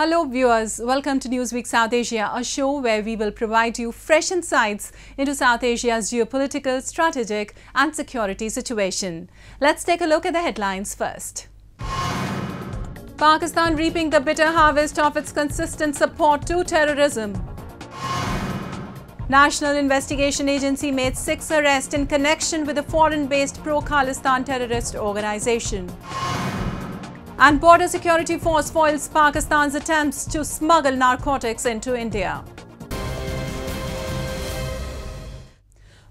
Hello viewers, welcome to Newsweek South Asia, a show where we will provide you fresh insights into South Asia's geopolitical, strategic and security situation. Let's take a look at the headlines first. Pakistan reaping the bitter harvest of its consistent support to terrorism. National Investigation Agency made 6 arrests in connection with a foreign-based pro-Khalistan terrorist organization. And Border Security Force foils Pakistan's attempts to smuggle narcotics into India.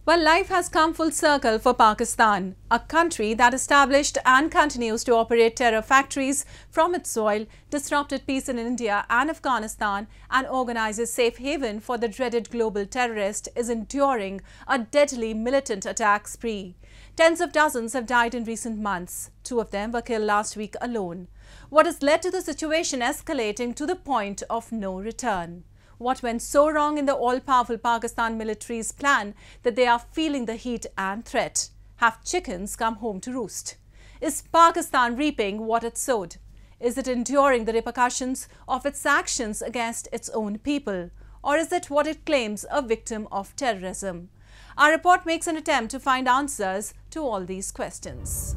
Well, life has come full circle for Pakistan, a country that established and continues to operate terror factories from its soil, disrupted peace in India and Afghanistan, and organizes safe haven for the dreaded global terrorist, is enduring a deadly militant attack spree. Tens of dozens have died in recent months. 2 of them were killed last week alone. What has led to the situation escalating to the point of no return? What went so wrong in the all-powerful Pakistan military's plan that they are feeling the heat and threat? Have chickens come home to roost? Is Pakistan reaping what it sowed? Is it enduring the repercussions of its actions against its own people? Or is it what it claims, a victim of terrorism? Our report makes an attempt to find answers to all these questions.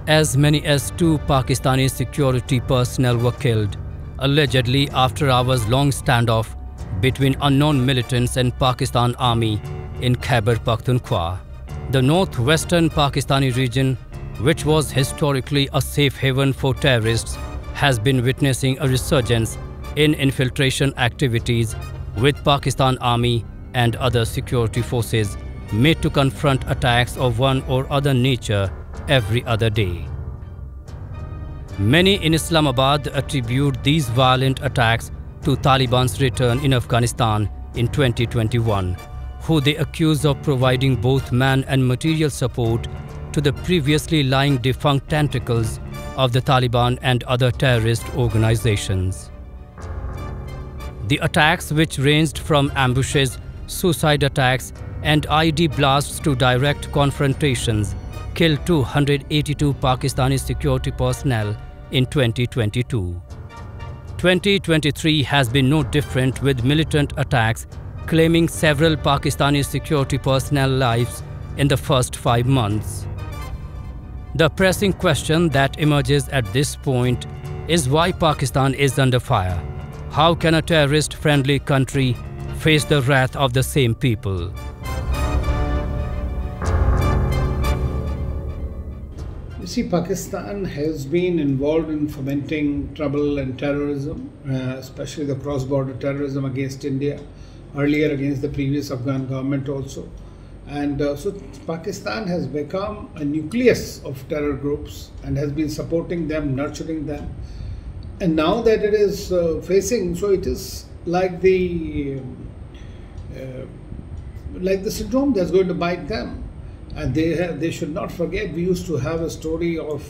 As many as 2 Pakistani security personnel were killed, allegedly after hours-long standoff between unknown militants and Pakistan Army in Khyber Pakhtunkhwa. The northwestern Pakistani region, which was historically a safe haven for terrorists, has been witnessing a resurgence in infiltration activities, with Pakistan Army and other security forces made to confront attacks of one or other nature every other day. Many in Islamabad attribute these violent attacks to Taliban's return in Afghanistan in 2021, who they accuse of providing both man and material support to the previously lying defunct tentacles of the Taliban and other terrorist organizations. The attacks, which ranged from ambushes, suicide attacks and ID blasts to direct confrontations, killed 282 Pakistani security personnel in 2022. 2023 has been no different, with militant attacks claiming several Pakistani security personnel lives in the first 5 months. The pressing question that emerges at this point is why Pakistan is under fire. How can a terrorist-friendly country face the wrath of the same people? You see, Pakistan has been involved in fomenting trouble and terrorism, especially the cross-border terrorism against India, earlier against the previous Afghan government also. And so Pakistan has become a nucleus of terror groups and has been supporting them, nurturing them. And now that it is facing, so it is like the syndrome that's going to bite them. And they should not forget, we used to have a story of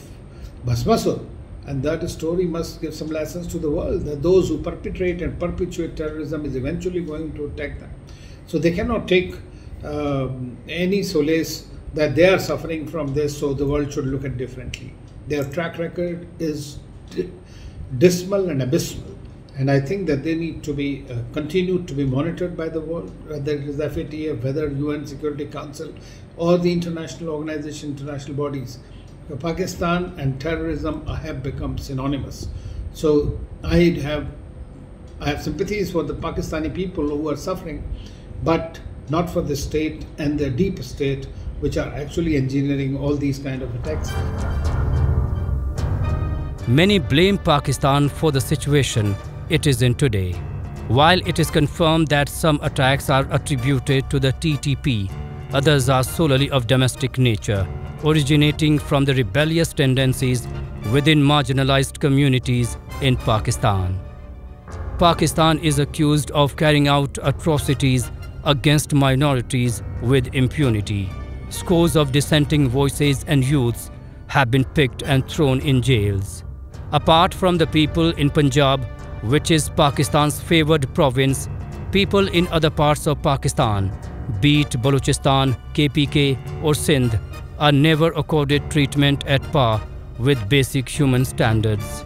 Basmasur, and that story must give some lessons to the world, that those who perpetrate and perpetuate terrorism is eventually going to attack them. So they cannot take any solace that they are suffering from this, so the world should look at differently. Their track record is dismal and abysmal. And I think that they need to be continued to be monitored by the world, whether it is FATF, whether UN Security Council, or the international organization, international bodies. Pakistan and terrorism have become synonymous. So I have sympathies for the Pakistani people who are suffering, but not for the state and the deep state, which are actually engineering all these kind of attacks. Many blame Pakistan for the situation it is in today. While it is confirmed that some attacks are attributed to the TTP, others are solely of domestic nature, originating from the rebellious tendencies within marginalized communities in Pakistan. Pakistan is accused of carrying out atrocities against minorities with impunity. Scores of dissenting voices and youths have been picked and thrown in jails. Apart from the people in Punjab, which is Pakistan's favored province, people in other parts of Pakistan, be it Balochistan, KPK or Sindh, are never accorded treatment at par with basic human standards.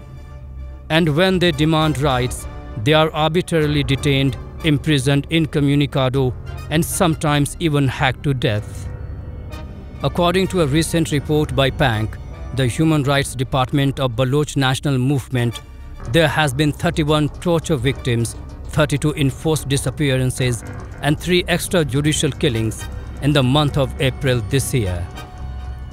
And when they demand rights, they are arbitrarily detained, imprisoned incommunicado, and sometimes even hacked to death. According to a recent report by PANC, the Human Rights Department of Baloch National Movement, there has been 31 torture victims, 32 enforced disappearances, and 3 extrajudicial killings in the month of April this year.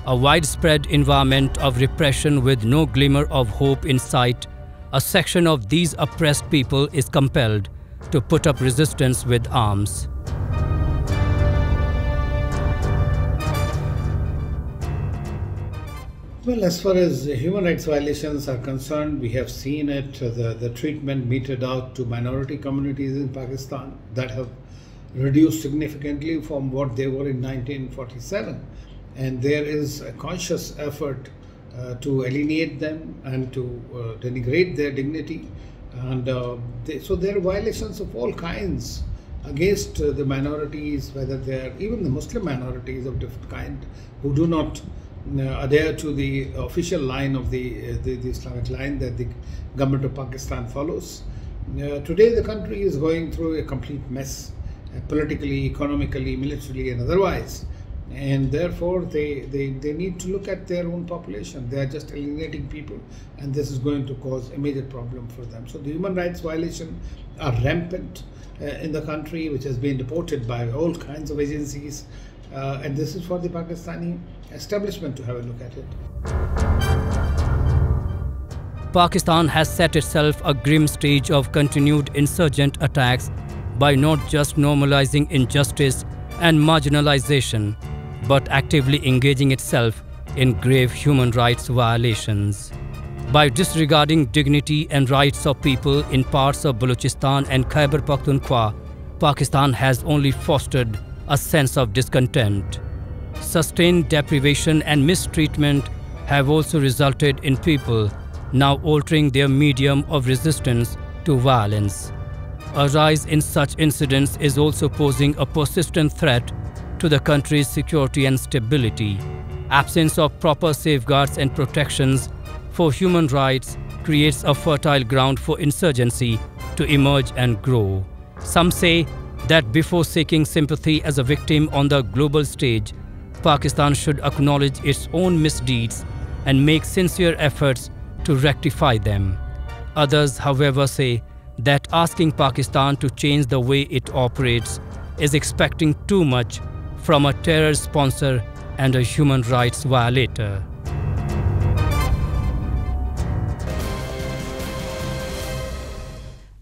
A widespread environment of repression with no glimmer of hope in sight, a section of these oppressed people is compelled to put up resistance with arms. Well, as far as human rights violations are concerned, we have seen it, the treatment meted out to minority communities in Pakistan that have reduced significantly from what they were in 1947. And there is a conscious effort to alienate them and to denigrate their dignity. And so there are violations of all kinds against the minorities, whether they are even the Muslim minorities of different kind who do not adhere to the official line of the Islamic line that the government of Pakistan follows. Today the country is going through a complete mess, politically, economically, militarily and otherwise, and therefore they need to look at their own population. They are just alienating people, and this is going to cause a major problem for them. So the human rights violations are rampant in the country, which has been reported by all kinds of agencies. And this is for the Pakistani establishment to have a look at it. Pakistan has set itself a grim stage of continued insurgent attacks by not just normalizing injustice and marginalization, but actively engaging itself in grave human rights violations. By disregarding dignity and rights of people in parts of Balochistan and Khyber Pakhtunkhwa, Pakistan has only fostered a sense of discontent. Sustained deprivation and mistreatment have also resulted in people now altering their medium of resistance to violence. A rise in such incidents is also posing a persistent threat to the country's security and stability. Absence of proper safeguards and protections for human rights creates a fertile ground for insurgency to emerge and grow. Some say that before seeking sympathy as a victim on the global stage, Pakistan should acknowledge its own misdeeds and make sincere efforts to rectify them. Others, however, say that asking Pakistan to change the way it operates is expecting too much from a terror sponsor and a human rights violator.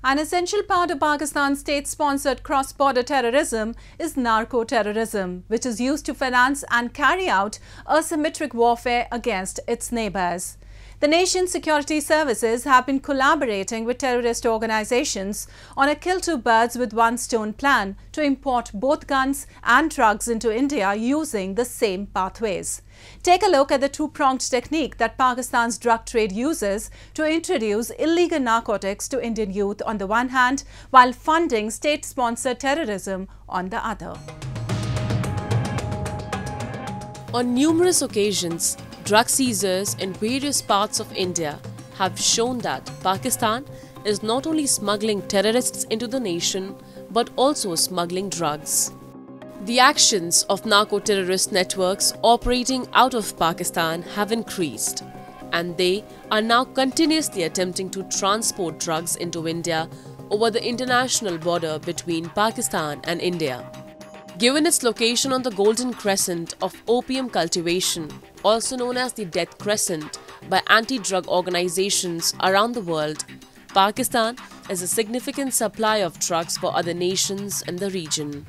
An essential part of Pakistan's state-sponsored cross-border terrorism is narco-terrorism, which is used to finance and carry out asymmetric warfare against its neighbours. The nation's security services have been collaborating with terrorist organisations on a kill two birds with one stone plan to import both guns and drugs into India using the same pathways. Take a look at the two-pronged technique that Pakistan's drug trade uses to introduce illegal narcotics to Indian youth on the one hand, while funding state-sponsored terrorism on the other. On numerous occasions, drug seizures in various parts of India have shown that Pakistan is not only smuggling terrorists into the nation, but also smuggling drugs. The actions of narco-terrorist networks operating out of Pakistan have increased, and they are now continuously attempting to transport drugs into India over the international border between Pakistan and India. Given its location on the Golden Crescent of opium cultivation, also known as the Death Crescent by anti-drug organizations around the world, Pakistan is a significant supplier of drugs for other nations in the region.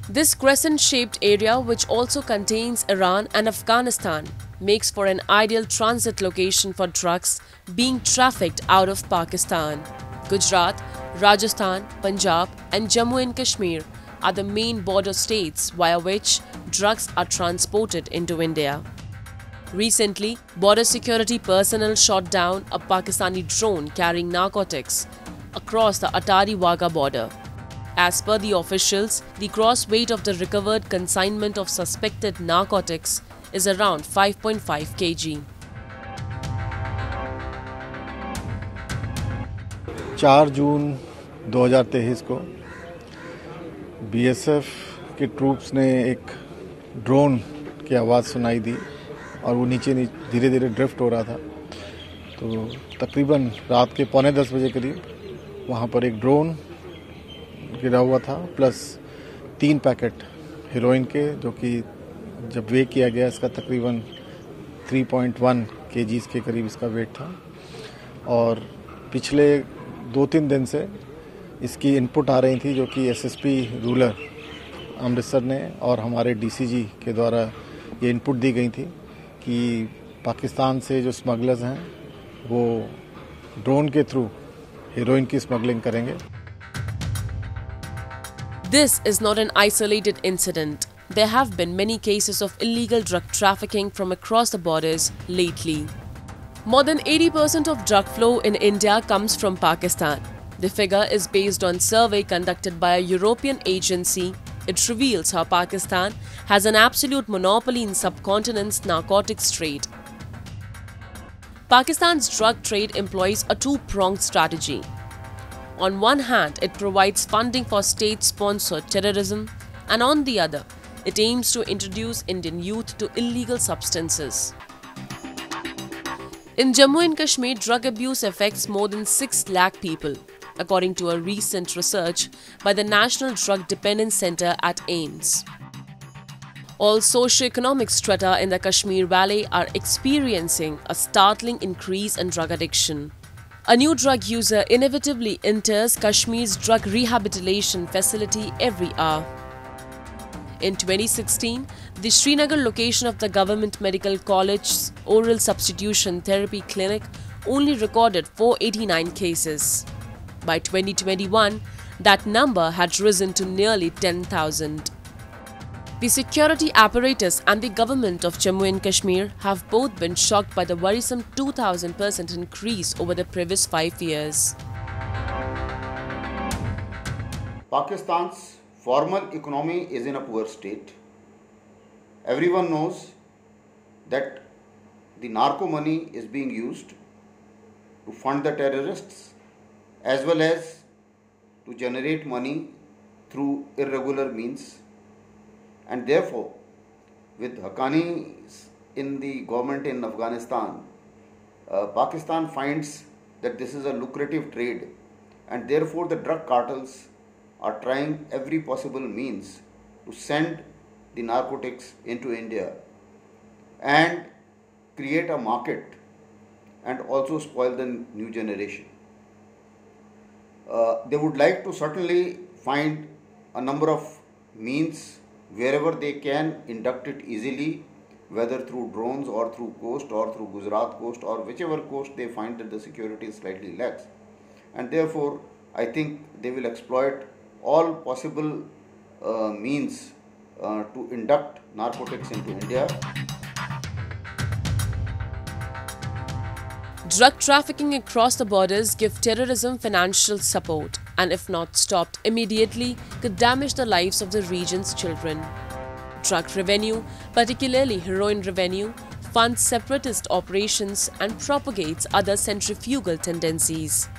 This crescent-shaped area, which also contains Iran and Afghanistan, makes for an ideal transit location for drugs being trafficked out of Pakistan. Gujarat, Rajasthan, Punjab and Jammu and Kashmir are the main border states via which drugs are transported into India. Recently, border security personnel shot down a Pakistani drone carrying narcotics across the Atari-Wagah border. As per the officials, the gross weight of the recovered consignment of suspected narcotics is around 5.5 kg. 4 जून 2023 को BSF के troops ने एक drone की आवाज़ सुनाई दी और वो नीचे धीरे धीरे ड्रिफ्ट हो रहा था। तो तकरीबन रात के 9:45 बजे करीब वहाँ पर एक ड्रोन गिरा हुआ था, प्लस 3 पैकेट हेरोइन के, जो कि जब वे किया गया इसका तकरीबन 3.1 kgs के करीब इसका वेट था। और पिछले 2-3 दिन से इसकी इनपुट आ रही थी, जो कि एसएसपी रूरल अमृतसर ने और हमारे डीसीजी के द्वारा ये इनपुट दी गई थी कि पाकिस्तान से जो स्मगलर्स हैं वो ड्रोन के थ्रू हेरोइन की स्मगलिंग करेंगे। This is not an isolated incident. There have been many cases of illegal drug trafficking from across the borders lately. More than 80% of drug flow in India comes from Pakistan. The figure is based on a survey conducted by a European agency. It reveals how Pakistan has an absolute monopoly in subcontinent's narcotics trade. Pakistan's drug trade employs a two-pronged strategy. On one hand, it provides funding for state-sponsored terrorism, and on the other, it aims to introduce Indian youth to illegal substances. In Jammu and Kashmir, drug abuse affects more than 6 lakh people, according to a recent research by the National Drug Dependence Center at AIIMS. All socio-economic strata in the Kashmir Valley are experiencing a startling increase in drug addiction. A new drug user inevitably enters Kashmir's drug rehabilitation facility every hour. In 2016, the Srinagar location of the Government Medical College's oral substitution therapy clinic only recorded 489 cases. By 2021, that number had risen to nearly 10,000. The security apparatus and the government of Jammu and Kashmir have both been shocked by the worrisome 2,000% increase over the previous 5 years. Pakistan's formal economy is in a poor state. Everyone knows that the narco money is being used to fund the terrorists as well as to generate money through irregular means. And therefore, with Haqqanis in the government in Afghanistan, Pakistan finds that this is a lucrative trade, and therefore the drug cartels are trying every possible means to send the narcotics into India and create a market and also spoil the new generation. They would like to certainly find a number of means wherever they can induct it easily, whether through drones or through coast or through Gujarat coast or whichever coast they find that the security is slightly lax. And therefore, I think they will exploit all possible means to induct narcotics into India. Drug trafficking across the borders give terrorism financial support, and if not stopped immediately, could damage the lives of the region's children. Drug revenue, particularly heroin revenue, funds separatist operations and propagates other centrifugal tendencies.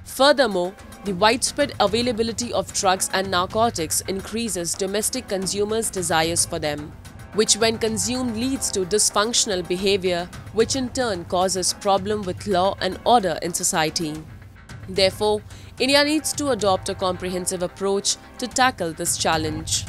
Furthermore, the widespread availability of drugs and narcotics increases domestic consumers' desires for them, which when consumed leads to dysfunctional behavior, which in turn causes problem with law and order in society. Therefore, India needs to adopt a comprehensive approach to tackle this challenge.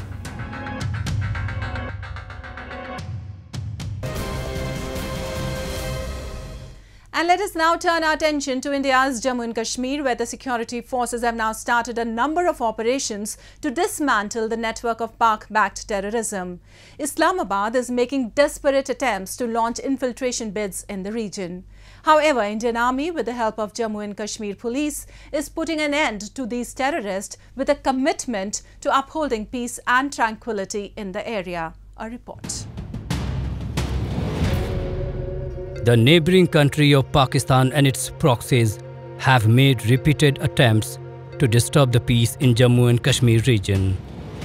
And let us now turn our attention to India's Jammu and Kashmir, where the security forces have now started a number of operations to dismantle the network of Pak-backed terrorism. Islamabad is making desperate attempts to launch infiltration bids in the region. However, Indian Army, with the help of Jammu and Kashmir Police, is putting an end to these terrorists with a commitment to upholding peace and tranquility in the area. A report. The neighboring country of Pakistan and its proxies have made repeated attempts to disturb the peace in Jammu and Kashmir region.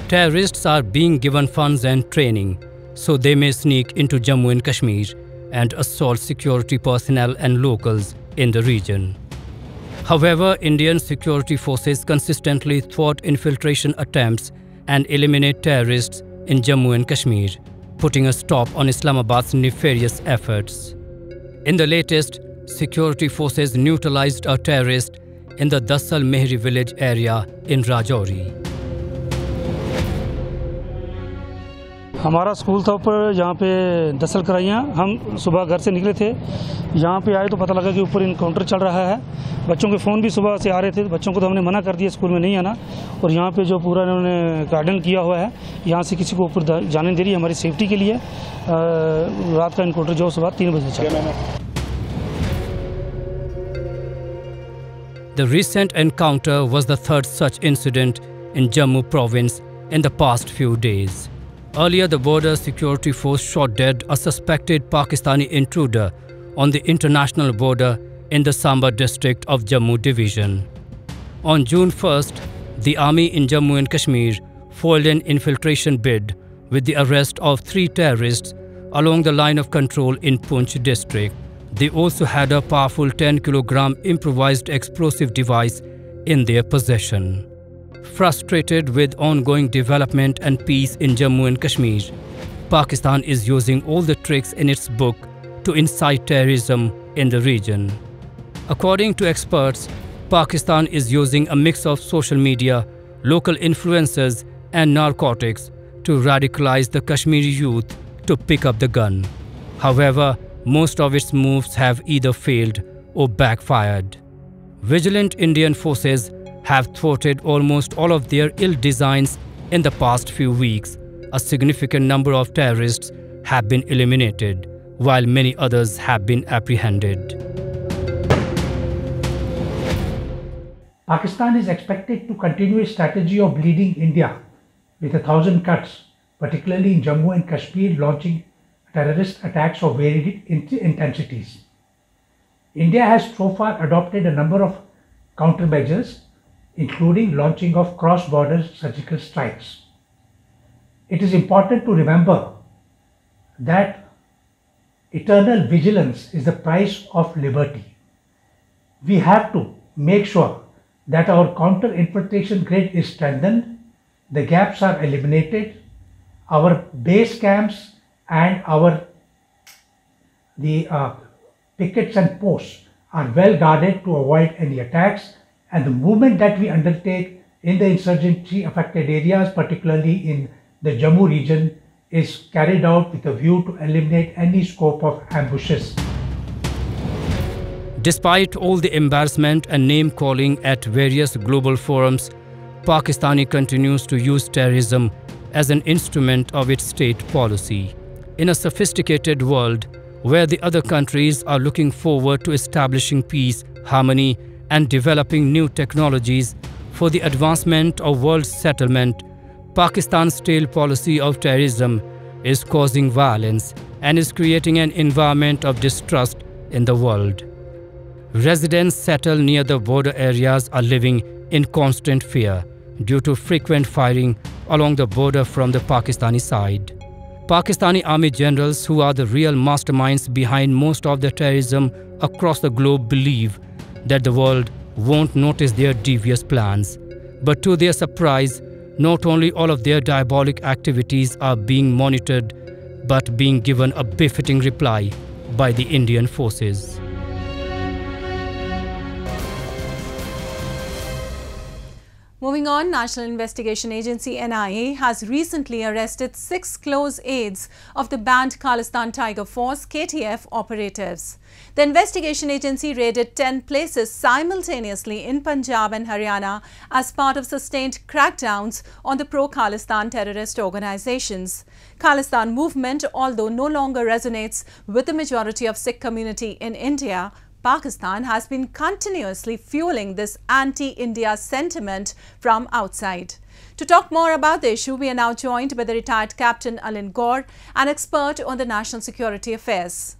Terrorists are being given funds and training so they may sneak into Jammu and Kashmir and assault security personnel and locals in the region. However, Indian security forces consistently thwart infiltration attempts and eliminate terrorists in Jammu and Kashmir, putting a stop on Islamabad's nefarious efforts. In the latest, security forces neutralized a terrorist in the Dasal Mehri village area in Rajouri. हमारा school था ऊपर यहाँ पे दसल कराइयाँ। हम सुबह घर से निकले थे, यहाँ पे आए तो पता लगा कि ऊपर इनकाउंटर चल रहा है। बच्चों के फ़ोन भी सुबह से आ रहे थे, बच्चों को तो हमने मना कर दिया स्कूल में नहीं आना। और यहाँ पे जो पूरा इन्होंने गार्डन किया हुआ है, यहाँ से किसी को ऊपर जाने दे रही है हमारी सेफ्टी के लिए। रात का इनकाउंटर जो सुबह 3 बजे चला। The recent encounter was the third such incident in Jammu province in the past few days. Earlier, the border security force shot dead a suspected Pakistani intruder on the international border in the Samba district of Jammu division. On June 1st, the army in Jammu and Kashmir foiled an infiltration bid with the arrest of 3 terrorists along the line of control in Poonch district. They also had a powerful 10-kilogram improvised explosive device in their possession. Frustrated with ongoing development and peace in Jammu and Kashmir, Pakistan is using all the tricks in its book to incite terrorism in the region. According to experts, Pakistan is using a mix of social media, local influencers and narcotics to radicalize the Kashmiri youth to pick up the gun. However, most of its moves have either failed or backfired. Vigilant Indian forces have thwarted almost all of their ill designs in the past few weeks. A significant number of terrorists have been eliminated, while many others have been apprehended. Pakistan is expected to continue its strategy of bleeding India with 1,000 cuts, particularly in Jammu and Kashmir, launching terrorist attacks of varied intensities. India has so far adopted a number of countermeasures, including launching of cross-border surgical strikes. It is important to remember that eternal vigilance is the price of liberty. We have to make sure that our counter-infiltration grid is strengthened, the gaps are eliminated, our base camps and the pickets and posts are well guarded to avoid any attacks, and the movement that we undertake in the insurgency affected areas, particularly in the Jammu region, is carried out with a view to eliminate any scope of ambushes. Despite all the embarrassment and name-calling at various global forums, Pakistan continues to use terrorism as an instrument of its state policy. In a sophisticated world where the other countries are looking forward to establishing peace, harmony, and developing new technologies for the advancement of world settlement, Pakistan's stale policy of terrorism is causing violence and is creating an environment of distrust in the world. Residents settled near the border areas are living in constant fear due to frequent firing along the border from the Pakistani side. Pakistani army generals, who are the real masterminds behind most of the terrorism across the globe, believe that the world won't notice their devious plans. But to their surprise, not only all of their diabolic activities are being monitored, but being given a befitting reply by the Indian forces. Moving on, National Investigation Agency NIA has recently arrested 6 close aides of the banned Khalistan Tiger Force KTF operatives. The investigation agency raided 10 places simultaneously in Punjab and Haryana as part of sustained crackdowns on the pro-Khalistan terrorist organizations. Khalistan movement, although no longer resonates with the majority of Sikh community in India, Pakistan has been continuously fueling this anti-India sentiment from outside. To talk more about the issue, we are now joined by the retired Captain Anil Gaur, an expert on the national security affairs.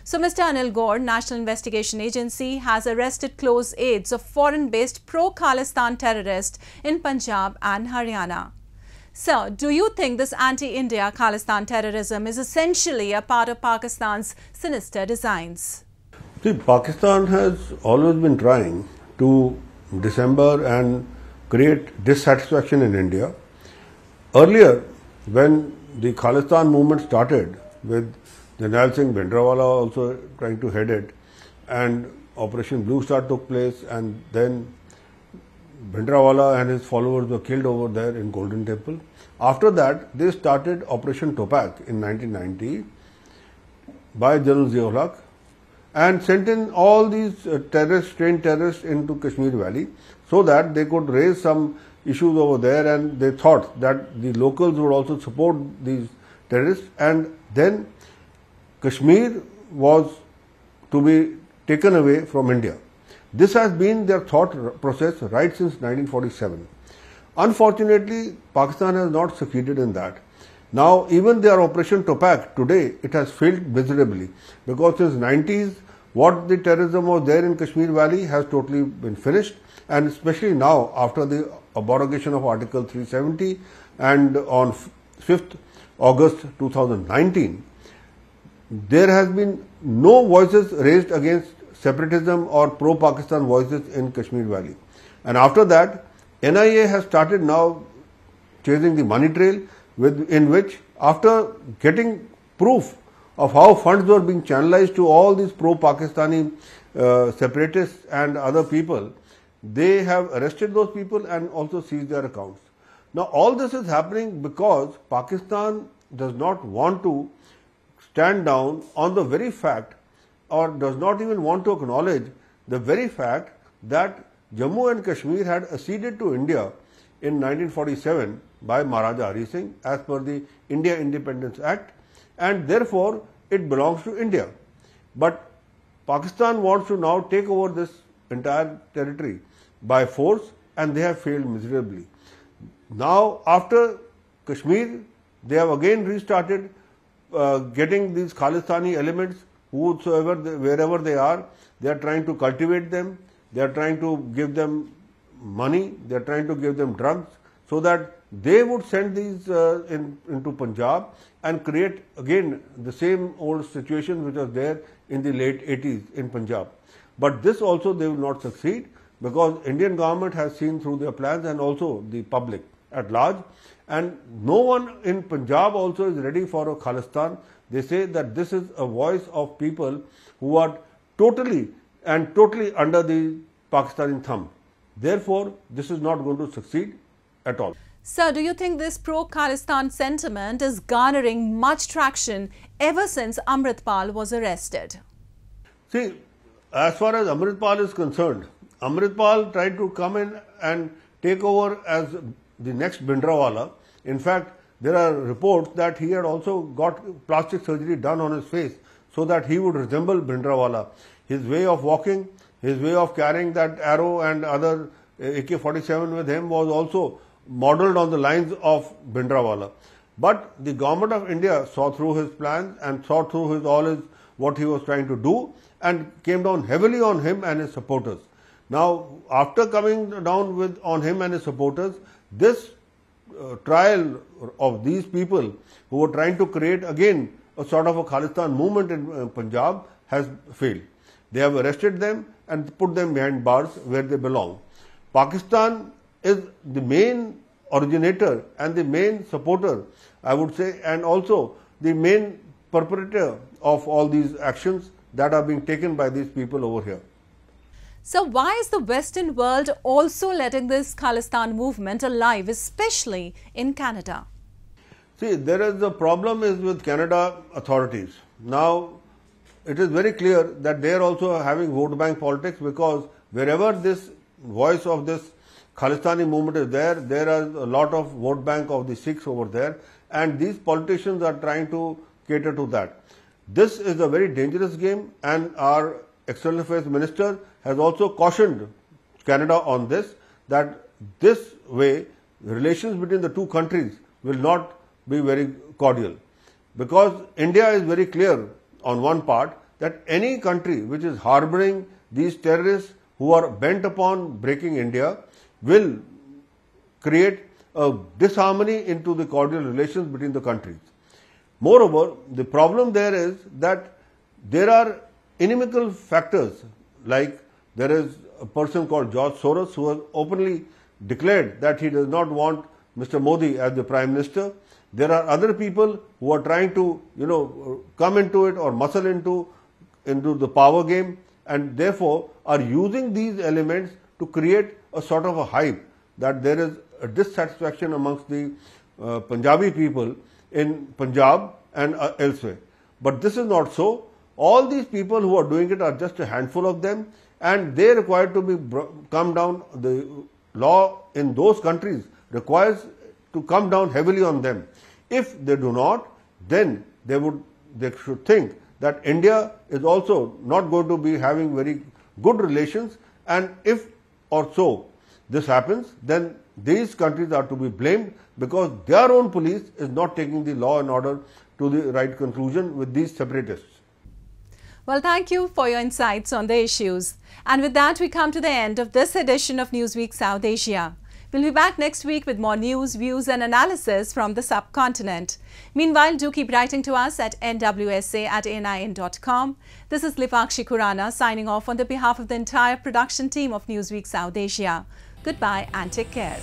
So, Mr. Anil Gaur, National Investigation Agency has arrested close aides of foreign-based pro-Khalistan terrorists in Punjab and Haryana. Sir, do you think this anti-India Khalistan terrorism is essentially a part of Pakistan's sinister designs? See, Pakistan has always been trying to dissemble and create dissatisfaction in India. Earlier, when the Khalistan movement started, with Janal Singh Bhindranwala also trying to head it, and Operation Blue Star took place, and then Bhindranwala and his followers were killed over there in Golden Temple. After that, they started Operation Topak in 1990 by General Zia-ul-Haq and sent in all these trained terrorists into Kashmir Valley so that they could raise some issues over there, and they thought that the locals would also support these terrorists, and then Kashmir was to be taken away from India. This has been their thought process right since 1947. Unfortunately, Pakistan has not succeeded in that. Now, even their Operation Topak today, it has failed miserably, because since 90s, what the terrorism was there in Kashmir Valley has totally been finished, and especially now after the abrogation of Article 370 and on 5th August 2019, there has been no voices raised against separatism or pro-Pakistan voices in Kashmir Valley. And after that, NIA has started now chasing the money trail, in which, after getting proof of how funds were being channelized to all these pro-Pakistani separatists and other people, they have arrested those people and also seized their accounts. Now, all this is happening because Pakistan does not want to stand down on the very fact, or does not even want to acknowledge the very fact, that Jammu and Kashmir had acceded to India in 1947 by Maharaja Hari Singh as per the India Independence Act, and therefore it belongs to India. But Pakistan wants to now take over this entire territory by force, and they have failed miserably. Now, after Kashmir, they have again restarted getting these Khalistani elements, wherever they are trying to cultivate them, they are trying to give them money, they are trying to give them drugs, so that they would send these into Punjab and create again the same old situation which was there in the late 80s in Punjab. But this also they will not succeed, because Indian government has seen through their plans, and also the public at large, and no one in Punjab also is ready for a Khalistan. They say that this is a voice of people who are totally under the Pakistani thumb. Therefore, this is not going to succeed at all. Sir, do you think this pro-Khalistan sentiment is garnering much traction ever since Amritpal was arrested? See, as far as Amritpal is concerned, Amritpal tried to come in and take over as the next Bhindranwala. In fact, there are reports that he had also got plastic surgery done on his face so that he would resemble Bhindranwala. His way of walking, his way of carrying that arrow and other AK-47 with him was also modelled on the lines of Bhindranwala. But the government of India saw through his plans and saw through what he was trying to do, and came down heavily on him and his supporters. Now, after coming down on him and his supporters, this trial of these people who were trying to create again a sort of a Khalistan movement in Punjab has failed. They have arrested them and put them behind bars where they belong. Pakistan is the main originator and the main supporter, I would say, and also the main perpetrator of all these actions that are being taken by these people over here. So why is the Western world also letting this Khalistan movement alive, especially in Canada? See, the problem is with Canada authorities. Now, it is very clear that they are also having vote bank politics, because wherever this voice of this Khalistani movement is there, there are a lot of vote bank of the Sikhs over there, and these politicians are trying to cater to that. This is a very dangerous game, and our External Affairs Minister has also cautioned Canada on this, that this way relations between the two countries will not be very cordial. Because India is very clear on one part that any country which is harboring these terrorists who are bent upon breaking India will create a disharmony into the cordial relations between the countries. Moreover, the problem there is that there are inimical factors like There is a person called George Soros who has openly declared that he does not want Mr. Modi as the Prime Minister. There are other people who are trying to, come into it or muscle into the power game, and therefore are using these elements to create a sort of a hype that there is a dissatisfaction amongst the Punjabi people in Punjab and elsewhere. But this is not so. All these people who are doing it are just a handful of them, and they require to be come down. The law in those countries requires to come down heavily on them. If they do not, then they should think that India is also not going to be having very good relations, and if or so this happens, then these countries are to be blamed because their own police is not taking the law and order to the right conclusion with these separatists. Well, thank you for your insights on the issues. And with that, we come to the end of this edition of Newsweek South Asia. We'll be back next week with more news, views and analysis from the subcontinent. Meanwhile, do keep writing to us at nwsa@nin.com. This is Lipakshi Khurana signing off on the behalf of the entire production team of Newsweek South Asia. Goodbye and take care.